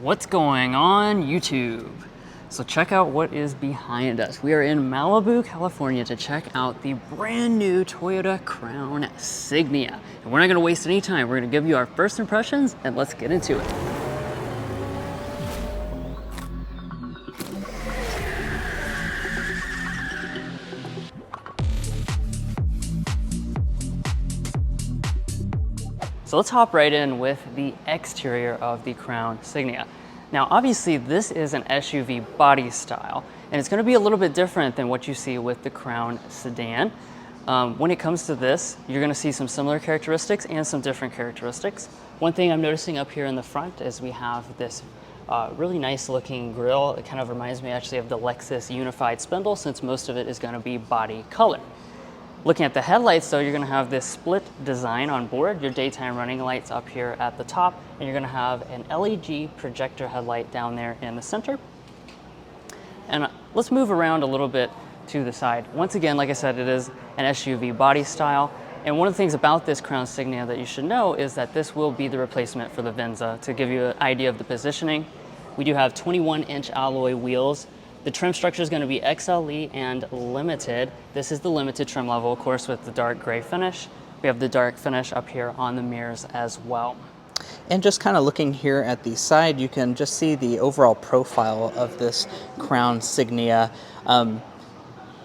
What's going on YouTube? So check out what is behind us. We are in Malibu, California to check out the brand new Toyota Crown Signia. And we're not gonna waste any time. We're gonna give you our first impressions and let's get into it. So let's hop right in with the exterior of the Crown Signia. Now, obviously this is an SUV body style, and it's gonna be a little bit different than what you see with the Crown sedan. When it comes to this, you're gonna see some similar characteristics and some different characteristics. One thing I'm noticing up here in the front is we have this really nice looking grille. It kind of reminds me actually of the Lexus unified spindle, since most of it is gonna be body color. Looking at the headlights though, you're gonna have this split design on board, your daytime running lights up here at the top, and you're gonna have an LED projector headlight down there in the center. And let's move around a little bit to the side. Once again, like I said, it is an SUV body style. And one of the things about this Crown Signia that you should know is that this will be the replacement for the Venza. To give you an idea of the positioning, we do have 21-inch alloy wheels. The trim structure is going to be XLE and limited. This is the limited trim level, of course, with the dark gray finish. We have the dark finish up here on the mirrors as well. And just kind of looking here at the side, you can just see the overall profile of this Crown Signia.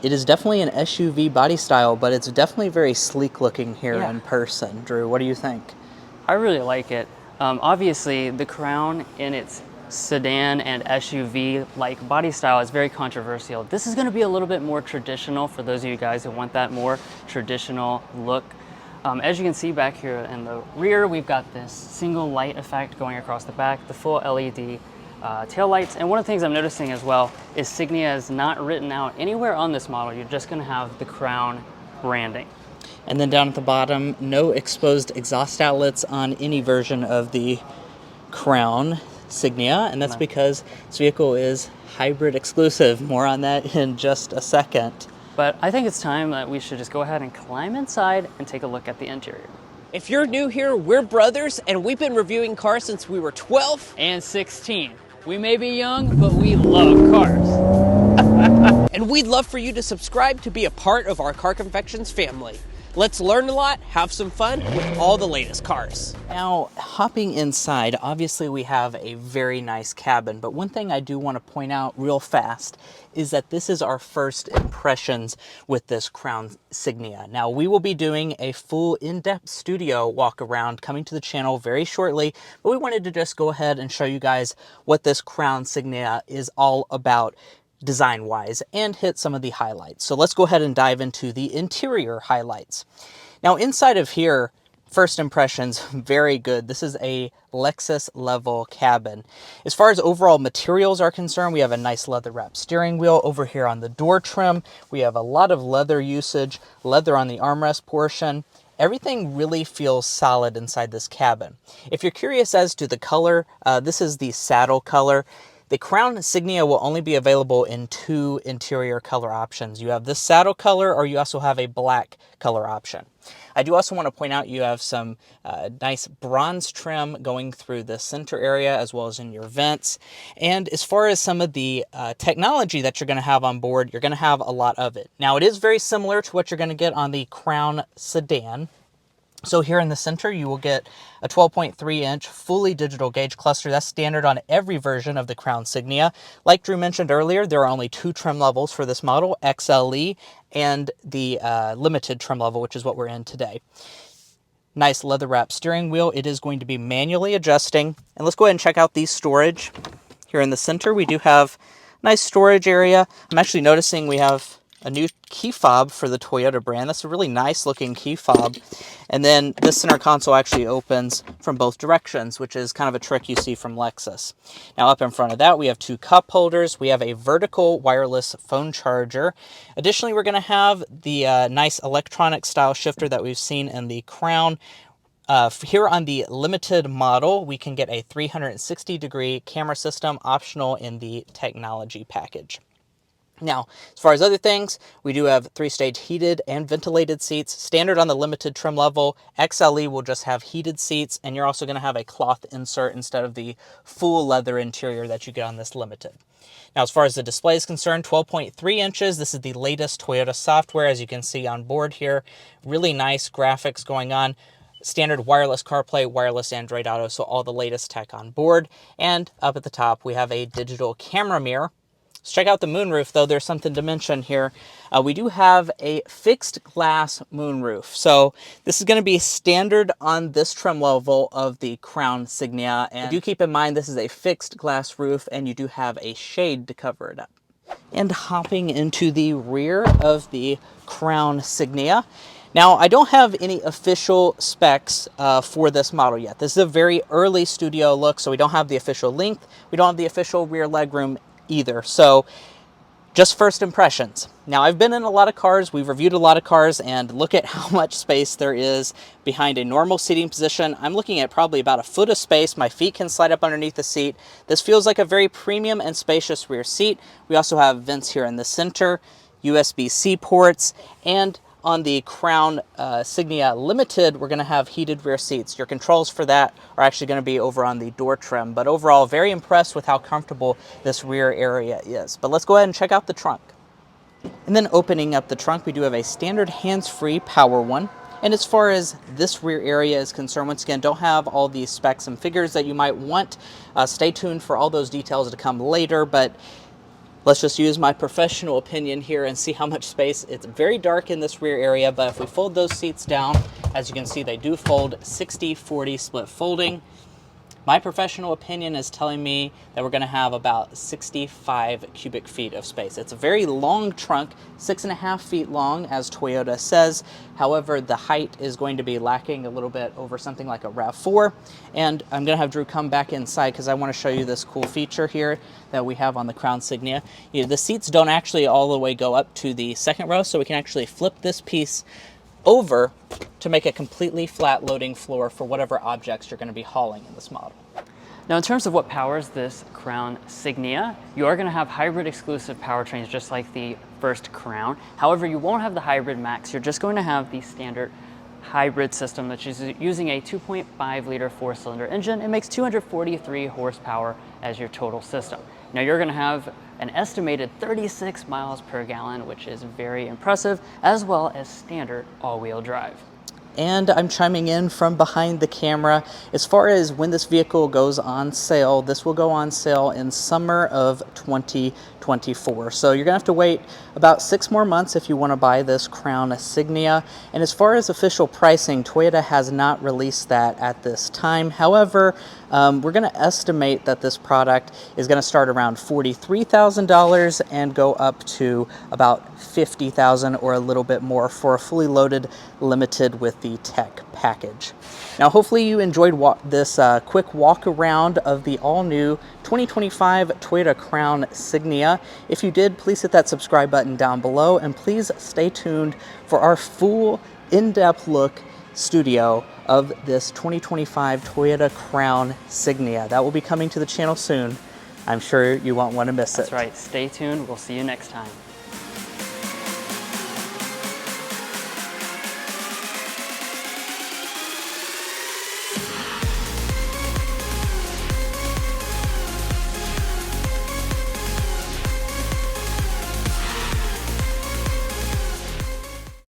It is definitely an SUV body style, but it's definitely very sleek looking here in person. Drew, what do you think? I really like it. Obviously, the Crown in its sedan and SUV-like body style is very controversial. This is going to be a little bit more traditional for those of you guys who want that more traditional look. As you can see back here in the rear, we've got this single light effect going across the back, the full LED tail lights. And one of the things I'm noticing as well is Signia is not written out anywhere on this model. You're just going to have the Crown branding. And then down at the bottom, no exposed exhaust outlets on any version of the Crown Signia, and that's because this vehicle is hybrid exclusive. More on that in just a second. But I think it's time that we should just go ahead and climb inside and take a look at the interior. If you're new here, we're brothers, and we've been reviewing cars since we were 12 and 16. We may be young, but we love cars. And we'd love for you to subscribe to be a part of our Car Confections family. Let's learn a lot, have some fun with all the latest cars. Now, hopping inside, obviously we have a very nice cabin, but one thing I do want to point out real fast is that this is our first impressions with this Crown Signia. Now, we will be doing a full in-depth studio walk around coming to the channel very shortly, but we wanted to just go ahead and show you guys what this Crown Signia is all about design-wise and hit some of the highlights. So let's go ahead and dive into the interior highlights. Now, inside of here, first impressions, very good. This is a Lexus level cabin. As far as overall materials are concerned, we have a nice leather wrap steering wheel. Over here on the door trim, we have a lot of leather usage, leather on the armrest portion. Everything really feels solid inside this cabin. If you're curious as to the color, this is the saddle color. The Crown Signia will only be available in two interior color options. You have this saddle color, or you also have a black color option. I do also want to point out you have some nice bronze trim going through the center area as well as in your vents. And as far as some of the technology that you're going to have on board, you're going to have a lot of it. Now, it is very similar to what you're going to get on the Crown sedan. So here in the center, you will get a 12.3-inch fully digital gauge cluster. That's standard on every version of the Crown Signia. Like Drew mentioned earlier, there are only two trim levels for this model, XLE and the limited trim level, which is what we're in today. Nice leather wrap steering wheel. It is going to be manually adjusting. And let's go ahead and check out the storage. Here in the center, we do have a nice storage area. I'm actually noticing we have a new key fob for the Toyota brand. That's a really nice looking key fob. And then this center console actually opens from both directions, which is kind of a trick you see from Lexus. Now up in front of that, we have two cup holders. We have a vertical wireless phone charger. Additionally, we're going to have the nice electronic style shifter that we've seen in the Crown. Here on the limited model, we can get a 360-degree camera system optional in the technology package. Now, as far as other things, we do have 3-stage heated and ventilated seats. Standard on the limited trim level. XLE will just have heated seats, and you're also going to have a cloth insert instead of the full leather interior that you get on this limited. Now, as far as the display is concerned, 12.3 inches. This is the latest Toyota software, as you can see on board here. Really nice graphics going on. Standard wireless CarPlay, wireless Android Auto, so all the latest tech on board. And up at the top, we have a digital camera mirror. Let's check out the moonroof, though. There's something to mention here. We do have a fixed glass moonroof. So this is going to be standard on this trim level of the Crown Signia. And do keep in mind, this is a fixed glass roof, and you do have a shade to cover it up. And hopping into the rear of the Crown Signia. Now, I don't have any official specs for this model yet. This is a very early studio look, so we don't have the official length. We don't have the official rear legroom either. So just first impressions. Now, I've been in a lot of cars, we've reviewed a lot of cars, and look at how much space there is behind a normal seating position. I'm looking at probably about a foot of space. My feet can slide up underneath the seat. This feels like a very premium and spacious rear seat. We also have vents here in the center, USB-C ports, and on the Crown Signia Limited, we're going to have heated rear seats. Your controls for that are actually going to be over on the door trim. But overall, very impressed with how comfortable this rear area is. But let's go ahead and check out the trunk. And then opening up the trunk, we do have a standard hands-free power one. And as far as this rear area is concerned, once again, don't have all the specs and figures that you might want. Stay tuned for all those details to come later, but let's just use my professional opinion here and see how much space. It's very dark in this rear area, but if we fold those seats down, as you can see, they do fold 60-40 split folding. My professional opinion is telling me that we're going to have about 65 cubic feet of space. It's a very long trunk, 6.5 feet long, as Toyota says. However, the height is going to be lacking a little bit over something like a RAV4. And I'm going to have Drew come back inside because I want to show you this cool feature here that we have on the Crown Signia. The seats don't actually all the way go up to the second row, so we can actually flip this piece over to make a completely flat loading floor for whatever objects you're going to be hauling in this model. Now, in terms of what powers this Crown Signia, you are going to have hybrid exclusive powertrains just like the first Crown. However, you won't have the Hybrid Max. You're just going to have the standard hybrid system that's using a 2.5 liter 4-cylinder engine. It makes 243 horsepower as your total system. Now, you're going to have an estimated 36 miles per gallon, which is very impressive, as well as standard all-wheel drive. And I'm chiming in from behind the camera. As far as when this vehicle goes on sale, this will go on sale in summer of 2024. So you're gonna have to wait about 6 more months if you wanna buy this Crown Signia. And as far as official pricing, Toyota has not released that at this time. However, we're gonna estimate that this product is gonna start around $43,000 and go up to about $50,000 or a little bit more for a fully loaded limited with the tech package. Now, hopefully you enjoyed this quick walk around of the all-new 2025 Toyota Crown Signia. If you did, please hit that subscribe button down below, and please stay tuned for our full in-depth look studio of this 2025 Toyota Crown Signia. That will be coming to the channel soon. I'm sure you won't want to miss it. That's right. Stay tuned. We'll see you next time.